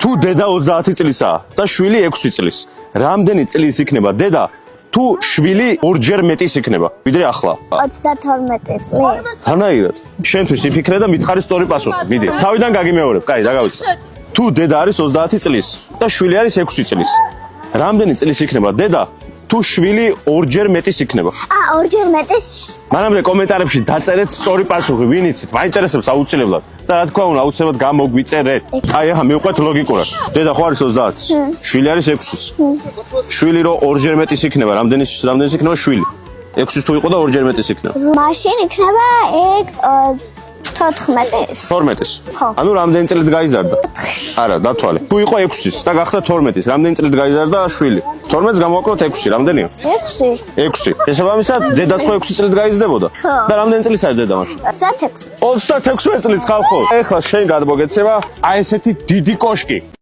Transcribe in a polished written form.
თუ დედა 30 წლისაა და შვილი 6 წლის. Რამდენი წლის იქნება დედა? თუ შვილი ორჯერ მეტის იქნება, ვიდრე ახლა. 32 წლის. თანაირად. შენთვის იფიქრე და მითხარი სწორი პასუხი. მიდი. თავიდან გაგიმეორებ. კაი, დაგავიწყე. თუ დედა არის 30 წლის და შვილი არის 6 წლის. რამდენი წლის იქნება დედა? თუ შვილი ორჯერ მეტის იქნება. ორჯერ მეტის. მანამდე კომენტარებში დაწერეთ სწორი პასუხი, ვინ იცით? მაინტერესებს აუცილებლად. და რა თქმა უნდა, აუცილებლად გამოგვიწერეთ. აი, ახლა მივყვეთ ლოგიკურად. დედა ხო არის 30-ის? შვილი არის 6-ის. შვილი რო ორჯერ მეტის იქნება, რამდენის იქნება შვილი? 6-ის თუ იყო და ორჯერ მეტის იქნება. მაშინ იქნება 14-ის. 12-ის. ხო. ანუ რამდენი წლით გაიზარდა? არა, დათვალე. თუ იყო 6-ის და გახდა 12-ის, რამდენი წლით გაიზარდა შვილი? 12-ს გამოვაკლოთ 6, რამდენია? 6. 6. შესაბამისად, დედაც ხო 6 წლით გაიზრდებოდა? ხო. და რამდენი წლის არის დედა მაშინ? 36. 36 წლის ხალხო. ეხლა შენ გადმოგეცემა აი ესეთი დიდი კოშკი.